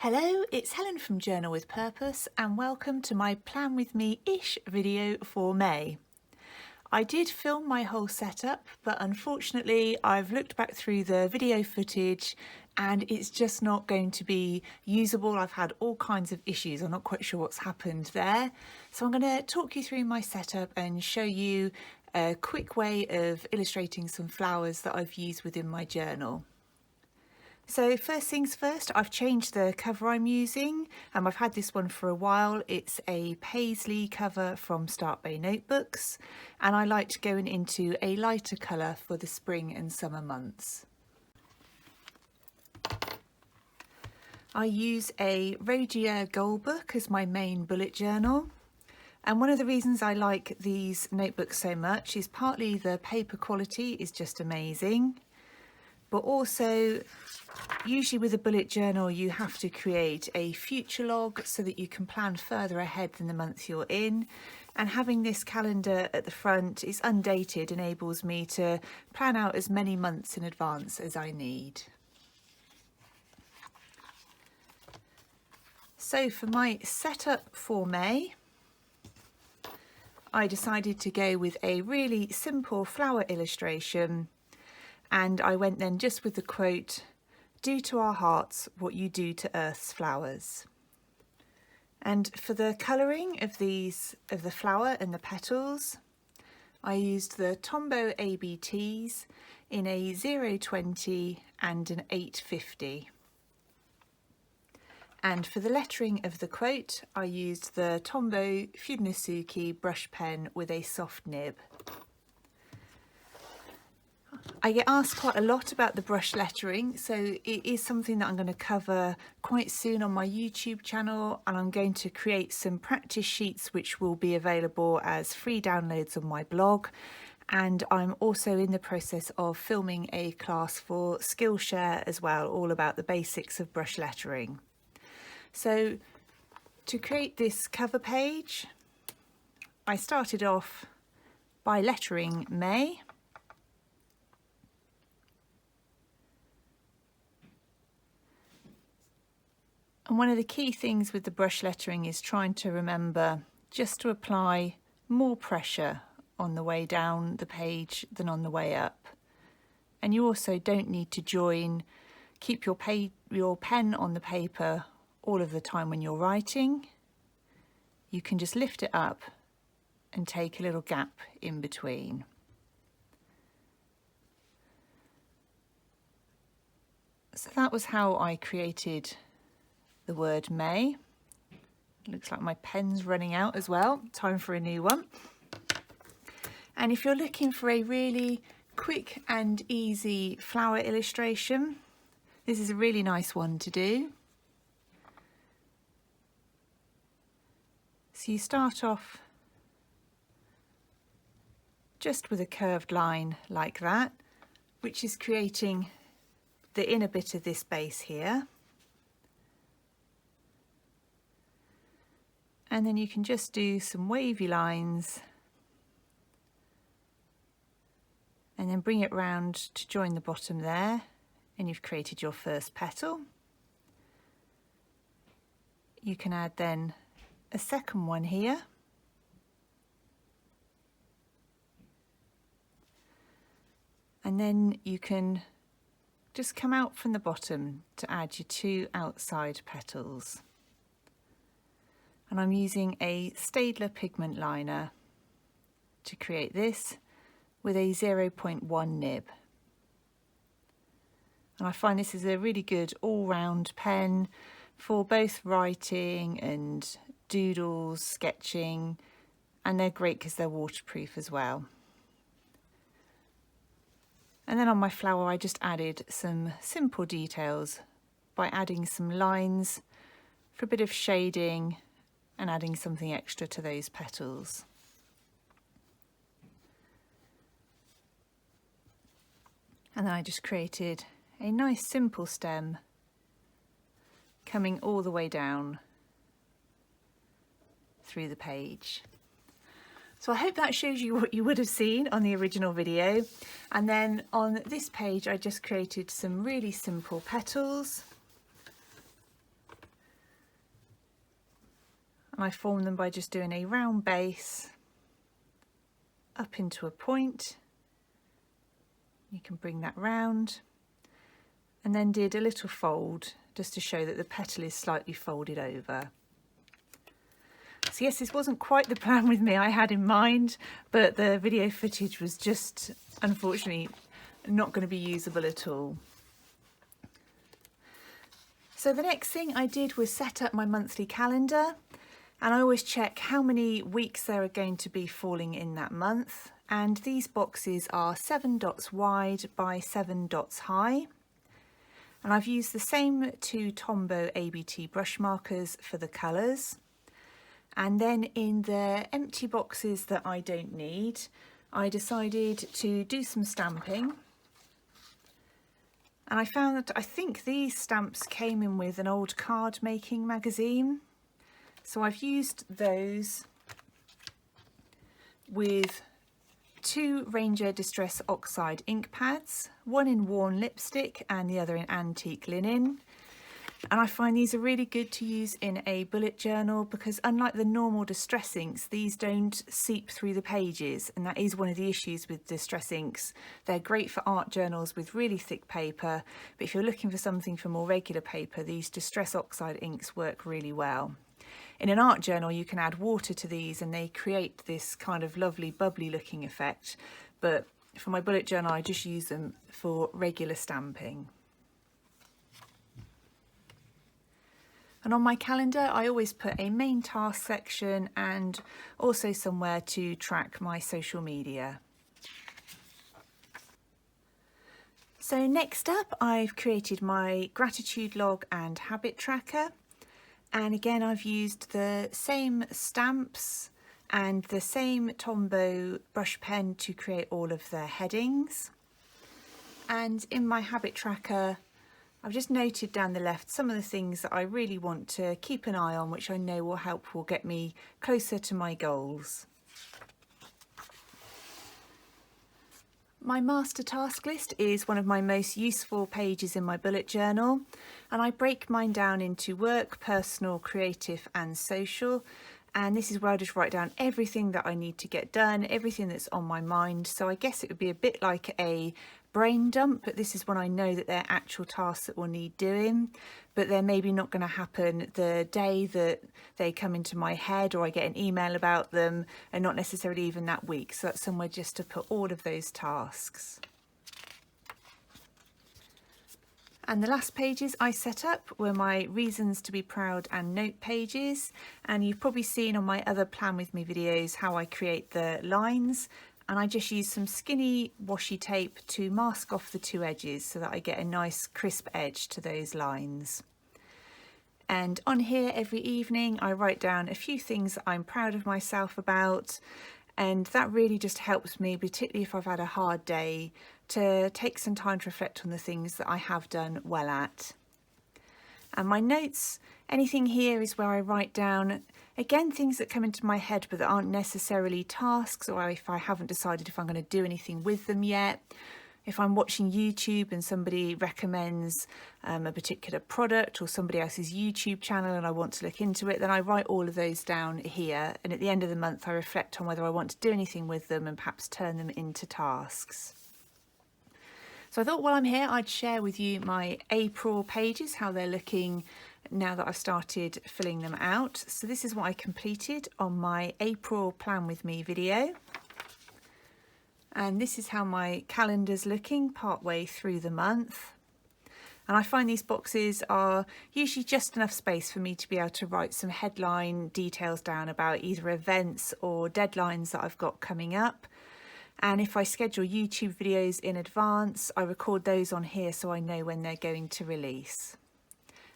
Hello, it's Helen from Journal with Purpose and welcome to my Plan With Me-ish video for May. I did film my whole setup, but unfortunately I've looked back through the video footage and it's just not going to be usable. I've had all kinds of issues. I'm not quite sure what's happened there. So I'm going to talk you through my setup and show you a quick way of illustrating some flowers that I've used within my journal. So first things first, I've changed the cover I'm using. I've had this one for a while. It's a paisley cover from Start Bay Notebooks, and I liked going into a lighter colour for the spring and summer months. I use a Rhodia Gold book as my main bullet journal. And one of the reasons I like these notebooks so much is partly the paper quality is just amazing, but also usually with a bullet journal you have to create a future log so that you can plan further ahead than the month you're in, and having this calendar at the front is undated, enables me to plan out as many months in advance as I need. So for my setup for May, I decided to go with a really simple flower illustration, and I went then just with the quote, "Do to our hearts what you do to earth's flowers." And for the colouring of the flower and the petals, I used the Tombow ABTs in a 020 and an 850. And for the lettering of the quote, I used the Tombow Fudenosuke brush pen with a soft nib. I get asked quite a lot about the brush lettering, so it is something that I'm going to cover quite soon on my YouTube channel, and I'm going to create some practice sheets which will be available as free downloads on my blog, and I'm also in the process of filming a class for Skillshare as well, all about the basics of brush lettering. So to create this cover page, I started off by lettering May. And one of the key things with the brush lettering is trying to remember just to apply more pressure on the way down the page than on the way up. And you also don't need to keep your pen on the paper all of the time when you're writing. You can just lift it up and take a little gap in between. So that was how I created the word May. It looks like my pen's running out as well. Time for a new one. And if you're looking for a really quick and easy flower illustration, this is a really nice one to do. So you start off just with a curved line like that, which is creating the inner bit of this base here. And then you can just do some wavy lines and then bring it round to join the bottom there, and you've created your first petal. You can add then a second one here, and then you can just come out from the bottom to add your two outside petals. And I'm using a Staedtler pigment liner to create this with a 0.1 nib. And I find this is a really good all-round pen for both writing and doodles, sketching, and they're great because they're waterproof as well. And then on my flower I just added some simple details by adding some lines for a bit of shading and adding something extra to those petals. And then I just created a nice simple stem coming all the way down through the page. So I hope that shows you what you would have seen on the original video. And then on this page I just created some really simple petals and I form them by just doing a round base up into a point. You can bring that round, and then did a little fold just to show that the petal is slightly folded over. So yes, this wasn't quite the plan with me I had in mind, but the video footage was just unfortunately not going to be usable at all. So the next thing I did was set up my monthly calendar, and I always check how many weeks there are going to be falling in that month. And these boxes are 7 dots wide by 7 dots high. And I've used the same 2 Tombow ABT brush markers for the colours. And then in the empty boxes that I don't need, I decided to do some stamping. And I found that I think these stamps came in with an old card making magazine. So I've used those with 2 Ranger Distress Oxide ink pads, one in worn lipstick and the other in antique linen. And I find these are really good to use in a bullet journal because unlike the normal distress inks, these don't seep through the pages, and that is one of the issues with distress inks. They're great for art journals with really thick paper, but if you're looking for something for more regular paper, these Distress Oxide inks work really well. In an art journal you can add water to these and they create this kind of lovely bubbly looking effect, but for my bullet journal I just use them for regular stamping. And on my calendar I always put a main task section and also somewhere to track my social media. So next up I've created my gratitude log and habit tracker. And again, I've used the same stamps and the same Tombow brush pen to create all of the headings. And in my habit tracker, I've just noted down the left some of the things that I really want to keep an eye on, which I know will get me closer to my goals. My master task list is one of my most useful pages in my bullet journal, and I break mine down into work, personal, creative and social, and this is where I just write down everything that I need to get done, everything that's on my mind. So I guess it would be a bit like a brain dump, but this is when I know that they're actual tasks that will need doing, but they're maybe not going to happen the day that they come into my head or I get an email about them, and not necessarily even that week. So that's somewhere just to put all of those tasks. And the last pages I set up were my reasons to be proud and note pages, and you've probably seen on my other Plan With Me videos how I create the lines. And I just use some skinny washi tape to mask off the 2 edges so that I get a nice crisp edge to those lines. And on here every evening I write down a few things that I'm proud of myself about, and that really just helps me, particularly if I've had a hard day, to take some time to reflect on the things that I have done well at. And my notes, anything here is where I write down, again, things that come into my head but that aren't necessarily tasks, or if I haven't decided if I'm going to do anything with them yet. If I'm watching YouTube and somebody recommends a particular product or somebody else's YouTube channel and I want to look into it, then I write all of those down here, and at the end of the month I reflect on whether I want to do anything with them and perhaps turn them into tasks. So I thought while I'm here I'd share with you my April pages, how they're looking now that I've started filling them out. So this is what I completed on my April Plan With Me video. And this is how my calendar's looking partway through the month. And I find these boxes are usually just enough space for me to be able to write some headline details down about either events or deadlines that I've got coming up. And if I schedule YouTube videos in advance, I record those on here so I know when they're going to release.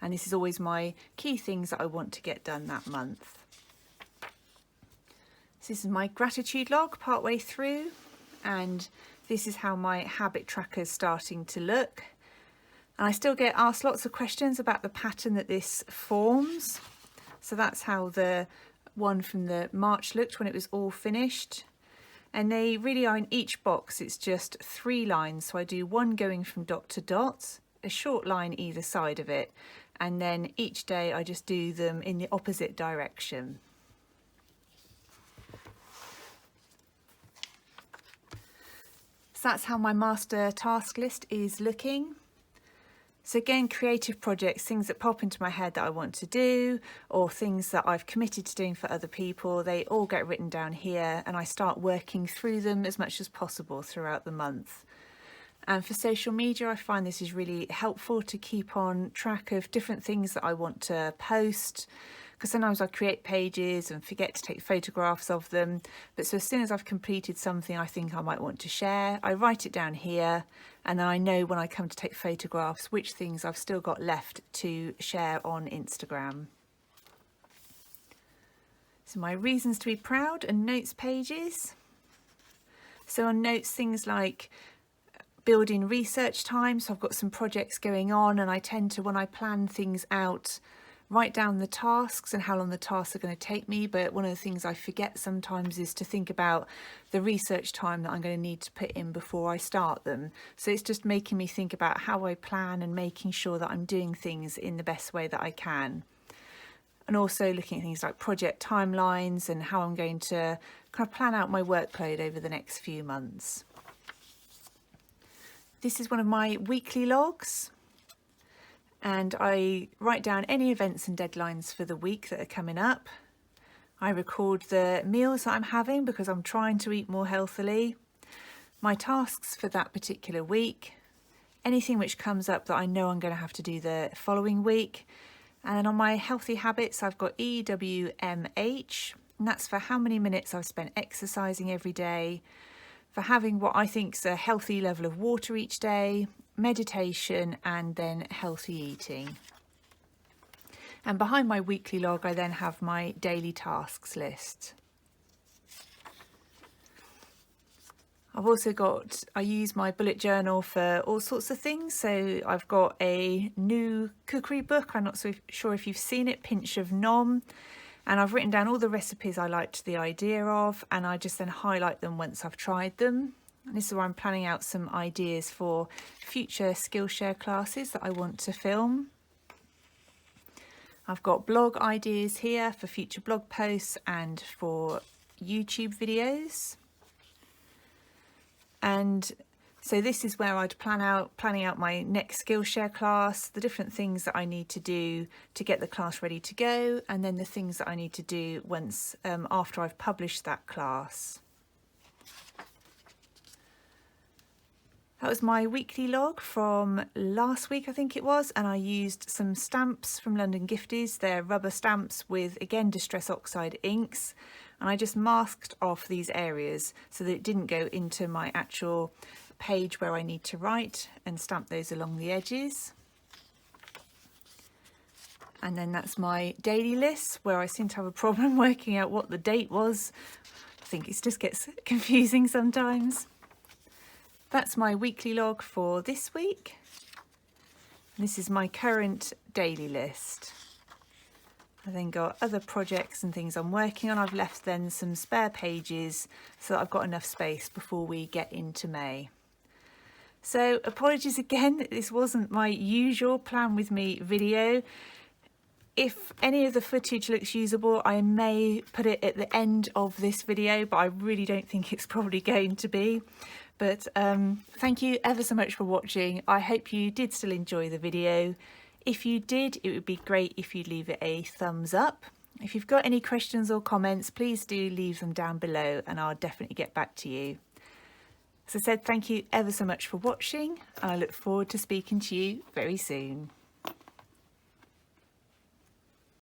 And this is always my key things that I want to get done that month. So this is my gratitude log partway through, and this is how my habit tracker is starting to look. And I still get asked lots of questions about the pattern that this forms. So that's how the one from the March looked when it was all finished. And they really are in each box, it's just 3 lines. So I do one going from dot to dot, a short line either side of it, and then each day I just do them in the opposite direction. So that's how my master task list is looking. So again, creative projects, things that pop into my head that I want to do, or things that I've committed to doing for other people, they all get written down here and I start working through them as much as possible throughout the month. And for social media, I find this is really helpful to keep on track of different things that I want to post, because sometimes I create pages and forget to take photographs of them. But so as soon as I've completed something I think I might want to share, I write it down here, and then I know when I come to take photographs which things I've still got left to share on Instagram. So my reasons to be proud and notes pages. So on notes, things like building research time. So I've got some projects going on, and I tend to, when I plan things out, write down the tasks and how long the tasks are going to take me. But one of the things I forget sometimes is to think about the research time that I'm going to need to put in before I start them. So it's just making me think about how I plan and making sure that I'm doing things in the best way that I can. And also looking at things like project timelines and how I'm going to kind of plan out my workload over the next few months. This is one of my weekly logs. And I write down any events and deadlines for the week that are coming up. I record the meals that I'm having because I'm trying to eat more healthily, my tasks for that particular week, anything which comes up that I know I'm going to have to do the following week. And then on my healthy habits, I've got EWMH, and that's for how many minutes I've spent exercising every day, for having what I think is a healthy level of water each day, meditation, and then healthy eating. And behind my weekly log, I then have my daily tasks list. I've also got, I use my bullet journal for all sorts of things. So I've got a new cookery book. I'm not so sure if you've seen it, Pinch of Nom. And I've written down all the recipes I liked the idea of, and I just then highlight them once I've tried them. And this is where I'm planning out some ideas for future Skillshare classes that I want to film. I've got blog ideas here for future blog posts and for YouTube videos. And so this is where I'd planning out my next Skillshare class, the different things that I need to do to get the class ready to go, and then the things that I need to do once after I've published that class. That was my weekly log from last week, I think it was, and I used some stamps from London Gifties. They're rubber stamps with, again, Distress Oxide inks, and I just masked off these areas so that it didn't go into my actual page where I need to write, and stamp those along the edges. And then that's my daily list, where I seem to have a problem working out what the date was. I think it just gets confusing sometimes. That's my weekly log for this week. This is my current daily list. I then got other projects and things I'm working on. I've left then some spare pages so that I've got enough space before we get into May. So apologies again that this wasn't my usual Plan With Me video. If any of the footage looks usable, I may put it at the end of this video, but I really don't think it's probably going to be. But thank you ever so much for watching. I hope you did still enjoy the video. If you did, it would be great if you'd leave it a thumbs up. If you've got any questions or comments, please do leave them down below and I'll definitely get back to you. As I said, thank you ever so much for watching, and I look forward to speaking to you very soon.